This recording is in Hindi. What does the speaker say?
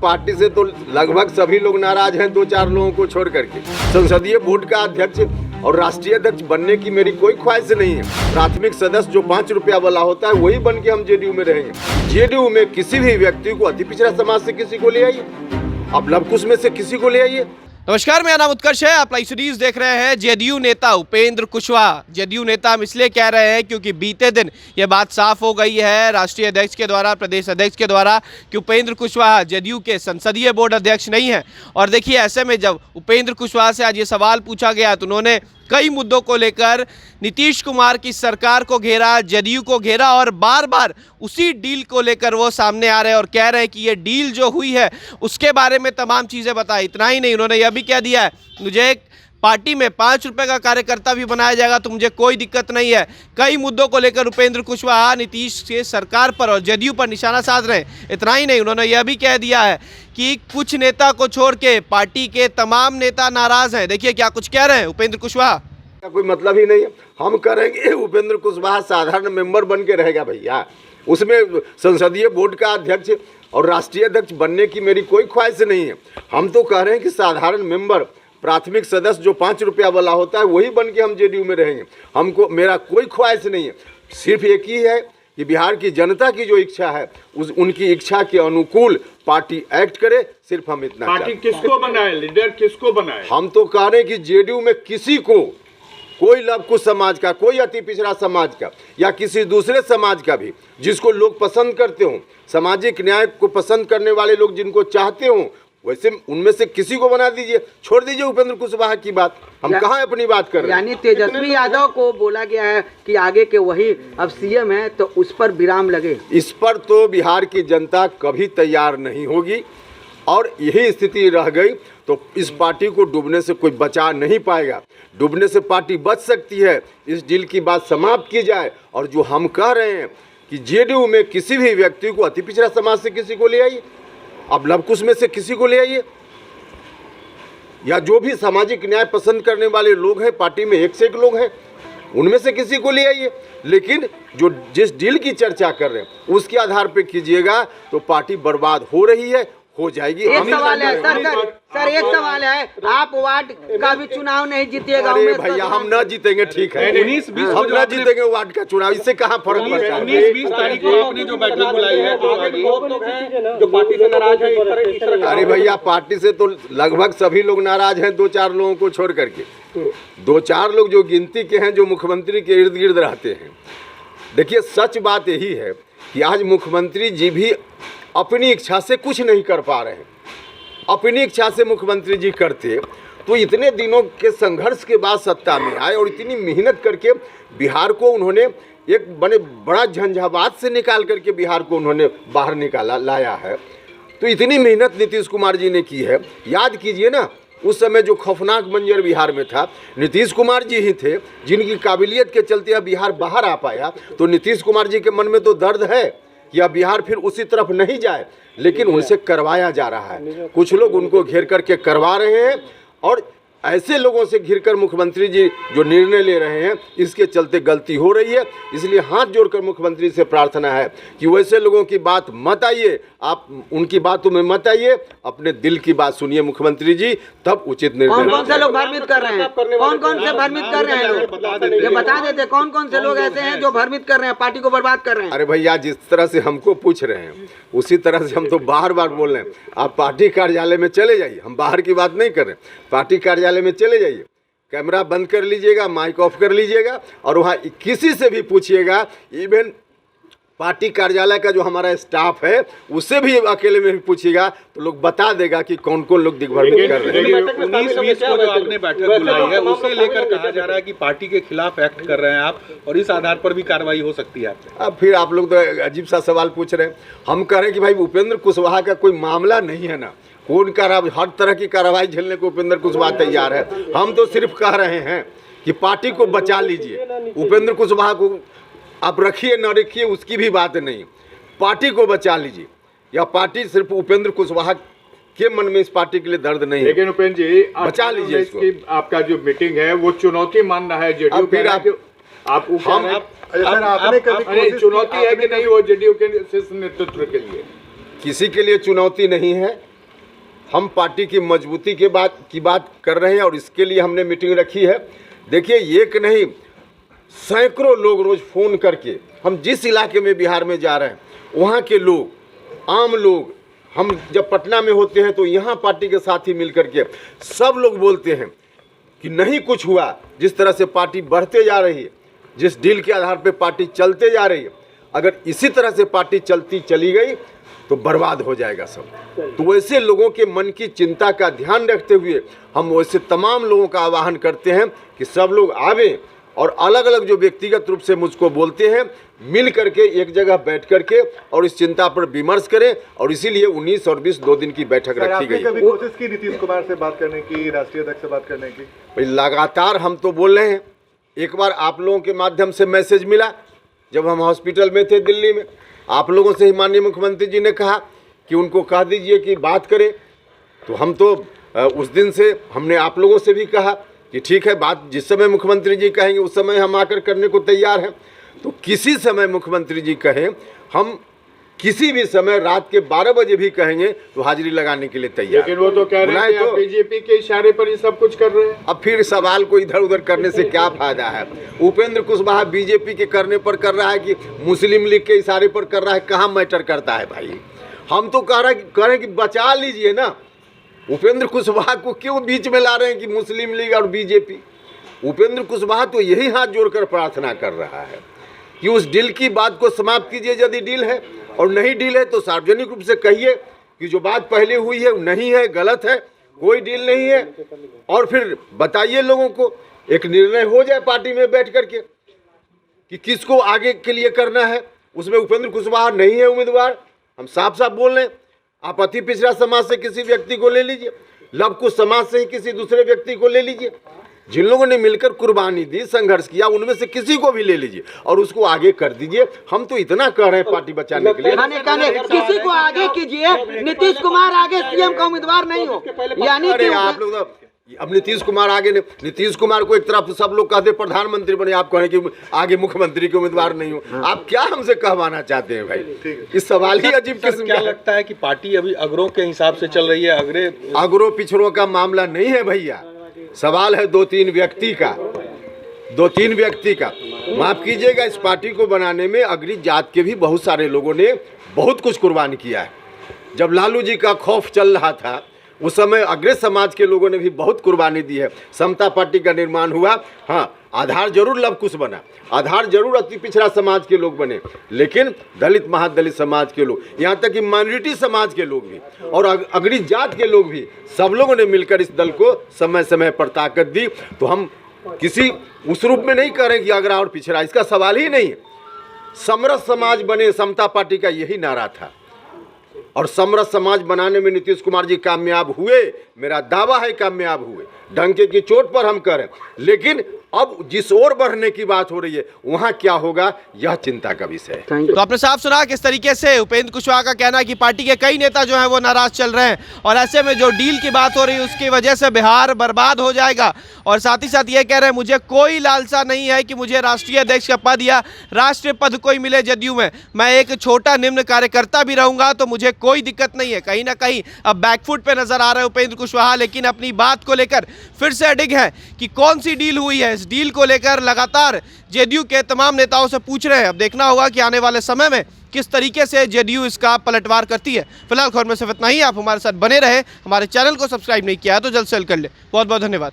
पार्टी से तो लगभग सभी लोग नाराज हैं, 2-4 लोगों को छोड़ करके। संसदीय बोर्ड का अध्यक्ष और राष्ट्रीय अध्यक्ष बनने की मेरी कोई ख्वाहिश नहीं है। प्राथमिक सदस्य जो 5 रुपया वाला होता है वही बन के हम जेडीयू में रहेंगे। जेडीयू में किसी भी व्यक्ति को अति पिछड़ा समाज से किसी को ले आइए, अब लवकुश में से किसी को ले आइए। नमस्कार, मेरा नाम उत्कर्ष है। आप लाइव सीरीज देख रहे हैं। जेडीयू नेता उपेंद्र कुशवाहा, जेडीयू नेता हम इसलिए कह रहे हैं क्योंकि बीते दिन ये बात साफ हो गई है राष्ट्रीय अध्यक्ष के द्वारा, प्रदेश अध्यक्ष के द्वारा कि उपेंद्र कुशवाहा जेडीयू के संसदीय बोर्ड अध्यक्ष नहीं है। और देखिए, ऐसे में जब उपेंद्र कुशवाहा से आज ये सवाल पूछा गया तो उन्होंने कई मुद्दों को लेकर नीतीश कुमार की सरकार को घेरा, जेडीयू को घेरा और बार बार उसी डील को लेकर वो सामने आ रहे हैं और कह रहे हैं कि ये डील जो हुई है उसके बारे में तमाम चीज़ें बताई। इतना ही नहीं, उन्होंने यह भी कह दिया है मुझे एक पार्टी में 5 रुपए का कार्यकर्ता भी बनाया जाएगा तो मुझे कोई दिक्कत नहीं है। कई मुद्दों को लेकर उपेंद्र कुशवाहा नीतीश के सरकार पर और जेडीयू पर निशाना साध रहे हैं। इतना ही नहीं, उन्होंने यह भी कह दिया है कि कुछ नेता को छोड़ के पार्टी के तमाम नेता नाराज हैं। देखिए क्या कुछ कह रहे हैं उपेंद्र कुशवाहा। कोई मतलब ही नहीं है। हम करेंगे उपेंद्र कुशवाहा साधारण मेंबर बन के रहेगा भैया, उसमें संसदीय बोर्ड का अध्यक्ष और राष्ट्रीय अध्यक्ष बनने की मेरी कोई ख्वाहिश नहीं है। हम तो कह रहे हैं कि साधारण मेंबर, प्राथमिक सदस्य जो 5 रुपया वाला होता है वही बन के हम जेडीयू में रहेंगे। हमको मेरा कोई ख्वाहिश नहीं है, सिर्फ एक ही है कि बिहार की जनता की जो इच्छा है उनकी इच्छा के अनुकूल पार्टी एक्ट करे। सिर्फ हम इतना पार्टी किसको बनाए, लीडर किसको बनाए? हम तो कह रहे हैं कि जेडीयू में किसी को, कोई लवकुश समाज का, कोई अति पिछड़ा समाज का या किसी दूसरे समाज का भी जिसको लोग पसंद करते हों, सामाजिक न्याय को पसंद करने वाले लोग जिनको चाहते हों, वैसे उनमें से किसी को बना दीजिए। छोड़ दीजिए उपेंद्र कुशवाहा की बात, हम कहाँ अपनी बात कर रहे हैं। यानी तेजस्वी यादव को बोला गया है कि आगे के वही अब सीएम है, तो उस पर विराम लगे। इस पर तो बिहार की जनता कभी तैयार नहीं होगी और यही स्थिति रह गई तो इस पार्टी को डूबने से कोई बचा नहीं पाएगा। डूबने से पार्टी बच सकती है, इस डील की बात समाप्त की जाए। और जो हम कह रहे हैं कि जेडीयू में किसी भी व्यक्ति को अति पिछड़ा समाज से किसी को ले आइए, अब लवकुश में से किसी को ले आइए, या जो भी सामाजिक न्याय पसंद करने वाले लोग हैं पार्टी में, एक से एक लोग हैं, उनमें से किसी को ले आइए। लेकिन जो जिस डील की चर्चा कर रहे हैं उसके आधार पे कीजिएगा तो पार्टी बर्बाद हो रही है, हो जाएगी। एक सवाल है सर, एक सवाल है, आप वार्ड का भी चुनाव नहीं जीतिएगा। अरे भैया, हम न जीतेंगे, ठीक है, 19-20 हम न जीतेंगे वार्ड का चुनाव, इससे कहाँ फर्क पड़ता है। 19-20 तारीख को आपने जो बैठक बुलाई है जो पार्टी से नाराज है। अरे भैया, पार्टी से तो लगभग सभी लोग नाराज हैं, 2-4 लोगों को छोड़ करके। 2-4 लोग जो गिनती के हैं, जो मुख्यमंत्री के इर्द गिर्द रहते हैं। देखिए, सच बात यही है कि आज मुख्यमंत्री जी भी अपनी इच्छा से कुछ नहीं कर पा रहे हैं। अपनी इच्छा से मुख्यमंत्री जी करते तो इतने दिनों के संघर्ष के बाद सत्ता में आए और इतनी मेहनत करके बिहार को उन्होंने एक बड़ा झंझावात से निकाल करके बिहार को उन्होंने बाहर लाया है। तो इतनी मेहनत नीतीश कुमार जी ने की है। याद कीजिए ना, उस समय जो खौफनाक मंजर बिहार में था, नीतीश कुमार जी ही थे जिनकी काबिलियत के चलते बिहार बाहर आ पाया। तो नीतीश कुमार जी के मन में तो दर्द है या बिहार फिर उसी तरफ नहीं जाए, लेकिन उनसे करवाया जा रहा है। कुछ लोग उनको घेर करके करवा रहे हैं और ऐसे लोगों से घिरकर मुख्यमंत्री जी जो निर्णय ले रहे हैं इसके चलते गलती हो रही है। इसलिए हाथ जोड़कर मुख्यमंत्री से प्रार्थना है कि वैसे लोगों की बात मत आइए, आप उनकी बातों में मत आइए, अपने दिल की बात सुनिए मुख्यमंत्री जी, तब उचित निर्णय। कौन से लोग भ्रमित कर रहे हैं, कौन से भ्रमित कर रहे हैं लोग, ये बता देते कौन से लोग ऐसे हैं जो भ्रमित कर रहे हैं, पार्टी को बर्बाद कर रहे हैं। अरे भैया, जिस तरह से हमको पूछ रहे हैं उसी तरह से हम तो बार बार बोल रहे हैं, आप पार्टी कार्यालय में चले जाइए। हम बाहर की बात नहीं कर रहे, पार्टी कार्यालय में चले जाइए, कैमरा बंद कर लीजिएगा, माइक ऑफ कर लीजिएगा और वहाँ किसी से भी पूछिएगा, इवन पार्टी कार्यालय का जो हमारा स्टाफ है उससे भी अकेले में भी पूछिएगा तो लोग बता देगा कि कौन कौन लोग दिग्भ्रमित कर रहे हैं। 19-20 को जो आपने बैठक बुलाई है उसे लेकर कहा जा रहा है कि पार्टी के खिलाफ एक्ट कर रहे हैं आप और इस आधार पर भी कार्रवाई हो सकती है। अब फिर आप लोग तो अजीब सा सवाल पूछ रहे हैं। हम कह रहे हैं कि भाई उपेंद्र कुशवाहा का कोई मामला नहीं है ना, कौन हर तरह की कार्रवाई झेलने को उपेंद्र कुशवाहा तैयार है। हम तो सिर्फ कह रहे हैं कि पार्टी को बचा लीजिए, उपेंद्र कुशवाहा को आप रखिए न रखिए उसकी भी बात नहीं, पार्टी को बचा लीजिए। या पार्टी सिर्फ उपेंद्र कुशवाहा के मन में इस पार्टी के लिए दर्द नहीं है। लेकिन उपेंद्र जी, बचा लीजिए इसको। आपका जो मीटिंग है वो चुनौती मान रहा है जेडीयू। फिर आपने चुनौती है कि नहीं वो जेडीयू के शीर्ष नेतृत्व के लिए? किसी के लिए चुनौती नहीं है। हम पार्टी की मजबूती की बात कर रहे हैं और इसके लिए हमने मीटिंग रखी है। देखिए, एक नहीं सैकड़ों लोग रोज़ फ़ोन करके, हम जिस इलाके में बिहार में जा रहे हैं वहाँ के लोग, आम लोग, हम जब पटना में होते हैं तो यहाँ पार्टी के साथी मिल करके सब लोग बोलते हैं कि नहीं कुछ हुआ। जिस तरह से पार्टी बढ़ते जा रही है, जिस डील के आधार पे पार्टी चलते जा रही है, अगर इसी तरह से पार्टी चली गई तो बर्बाद हो जाएगा सब। तो वैसे लोगों के मन की चिंता का ध्यान रखते हुए हम वैसे तमाम लोगों का आह्वान करते हैं कि सब लोग आवें और अलग अलग जो व्यक्तिगत रूप से मुझको बोलते हैं मिल करके एक जगह बैठ करके और इस चिंता पर विमर्श करें। और इसीलिए 19 और 20 2 दिन की बैठक रखी गई। कभी कोशिश की नीतीश कुमार से बात करने की, राष्ट्रीय अध्यक्ष से बात करने की? भाई लगातार हम तो बोल रहे हैं। एक बार आप लोगों के माध्यम से मैसेज मिला जब हम हॉस्पिटल में थे दिल्ली में, आप लोगों से ही माननीय मुख्यमंत्री जी ने कहा कि उनको कह दीजिए कि बात करें। तो हम तो उस दिन से हमने आप लोगों से भी कहा कि ठीक है, बात जिस समय मुख्यमंत्री जी कहेंगे उस समय हम आकर करने को तैयार हैं। तो किसी समय मुख्यमंत्री जी कहें, हम किसी भी समय रात के 12 बजे भी कहेंगे तो हाजिरी लगाने के लिए तैयार। लेकिन वो तो कह रहे हैं कि आप बीजेपी के इशारे पर ही सब कुछ कर रहे हैं। अब फिर सवाल को इधर उधर करने से क्या फायदा है? उपेंद्र कुशवाहा बीजेपी के करने पर कर रहा है कि मुस्लिम लीग के इशारे पर कर रहा है, कहाँ मैटर करता है भाई? हम तो कह रहे हैं कि बचा लीजिए ना। उपेंद्र कुशवाहा को क्यों बीच में ला रहे हैं कि मुस्लिम लीग और बीजेपी? उपेंद्र कुशवाहा तो यही हाथ जोड़कर प्रार्थना कर रहा है कि उस डील की बात को समाप्त कीजिए यदि डील है, और नहीं डील है तो सार्वजनिक रूप से कहिए कि जो बात पहले हुई है नहीं है, गलत है, कोई डील नहीं है। और फिर बताइए लोगों को, एक निर्णय हो जाए पार्टी में बैठ करके कि किसको आगे के लिए करना है। उसमें उपेंद्र कुशवाहा नहीं है उम्मीदवार, हम साफ साफ बोल रहे हैं। आप अति पिछड़ा समाज से किसी व्यक्ति को ले लीजिए, लव कुश समाज से ही किसी दूसरे व्यक्ति को ले लीजिए। जिन लोगों ने मिलकर कुर्बानी दी, संघर्ष किया, उनमें से किसी को भी ले लीजिए और उसको आगे कर दीजिए। हम तो इतना कह रहे हैं पार्टी बचाने के लिए। किसी को आगे कीजिए, नीतीश कुमार आगे सीएम का उम्मीदवार नहीं हो, यानी कि आप लोग अब नीतीश कुमार आगे नहीं, नीतीश कुमार को एक तरफ सब लोग कहते प्रधानमंत्री बने, आप कहें कि आगे मुख्यमंत्री के उम्मीदवार नहीं हो। आप क्या हमसे कहवाना चाहते हैं भाई? इस सवाल ही अजीब किस्म क्या लगता है कि पार्टी अभी अगरों के हिसाब से चल रही है? अगरों पिछड़ों का मामला नहीं है भैया, सवाल है 2-3 व्यक्ति का, 2-3 व्यक्ति का। माफ कीजिएगा, इस पार्टी को बनाने में अगरी जात के भी बहुत सारे लोगों ने बहुत कुछ कुर्बान किया है। जब लालू जी का खौफ चल रहा था उस समय अग्रे समाज के लोगों ने भी बहुत कुर्बानी दी है। समता पार्टी का निर्माण हुआ, हाँ, आधार जरूर लव कुश बना, आधार जरूर अति पिछड़ा समाज के लोग बने, लेकिन दलित महादलित समाज के लोग, यहाँ तक कि माइनॉरिटी समाज के लोग भी और अगरी जात के लोग भी, सब लोगों ने मिलकर इस दल को समय समय पर ताकत दी। तो हम किसी उस रूप में नहीं करें कि अगरा और पिछड़ा, इसका सवाल ही नहीं है। समरस समाज बने, समता पार्टी का यही नारा था और समरस समाज बनाने में नीतीश कुमार जी कामयाब हुए, मेरा दावा है कामयाब हुए। डंके की चोट पर हम करें, लेकिन अब जिस ओर बढ़ने की बात हो रही है वहां क्या होगा यह चिंता का विषय है। तो आपने साफ सुना किस तरीके से उपेंद्र कुशवाहा का कहना है कि पार्टी के कई नेता जो हैं वो नाराज चल रहे हैं और ऐसे में जो डील की बात हो रही है उसकी वजह से बिहार बर्बाद हो जाएगा। और साथ ही साथ ये कह रहे हैं मुझे कोई लालसा नहीं है कि मुझे राष्ट्रीय अध्यक्ष का पद या राष्ट्रीय पद कोई मिले जदयू में, मैं एक छोटा निम्न कार्यकर्ता भी रहूंगा तो मुझे कोई दिक्कत नहीं है। कहीं ना कहीं अब बैकफुट पे नजर आ रहे हैं उपेंद्र कुशवाहा, लेकिन अपनी बात को लेकर फिर से अडिग है कि कौन सी डील हुई है। इस डील को लेकर लगातार जेडीयू के तमाम नेताओं से पूछ रहे हैं। अब देखना होगा कि आने वाले समय में किस तरीके से जेडीयू इसका पलटवार करती है। फिलहाल खबर में सिर्फ इतना ही। आप हमारे साथ बने रहे, हमारे चैनल को सब्सक्राइब नहीं किया है तो जल्द से जल्द कर ले। बहुत बहुत धन्यवाद।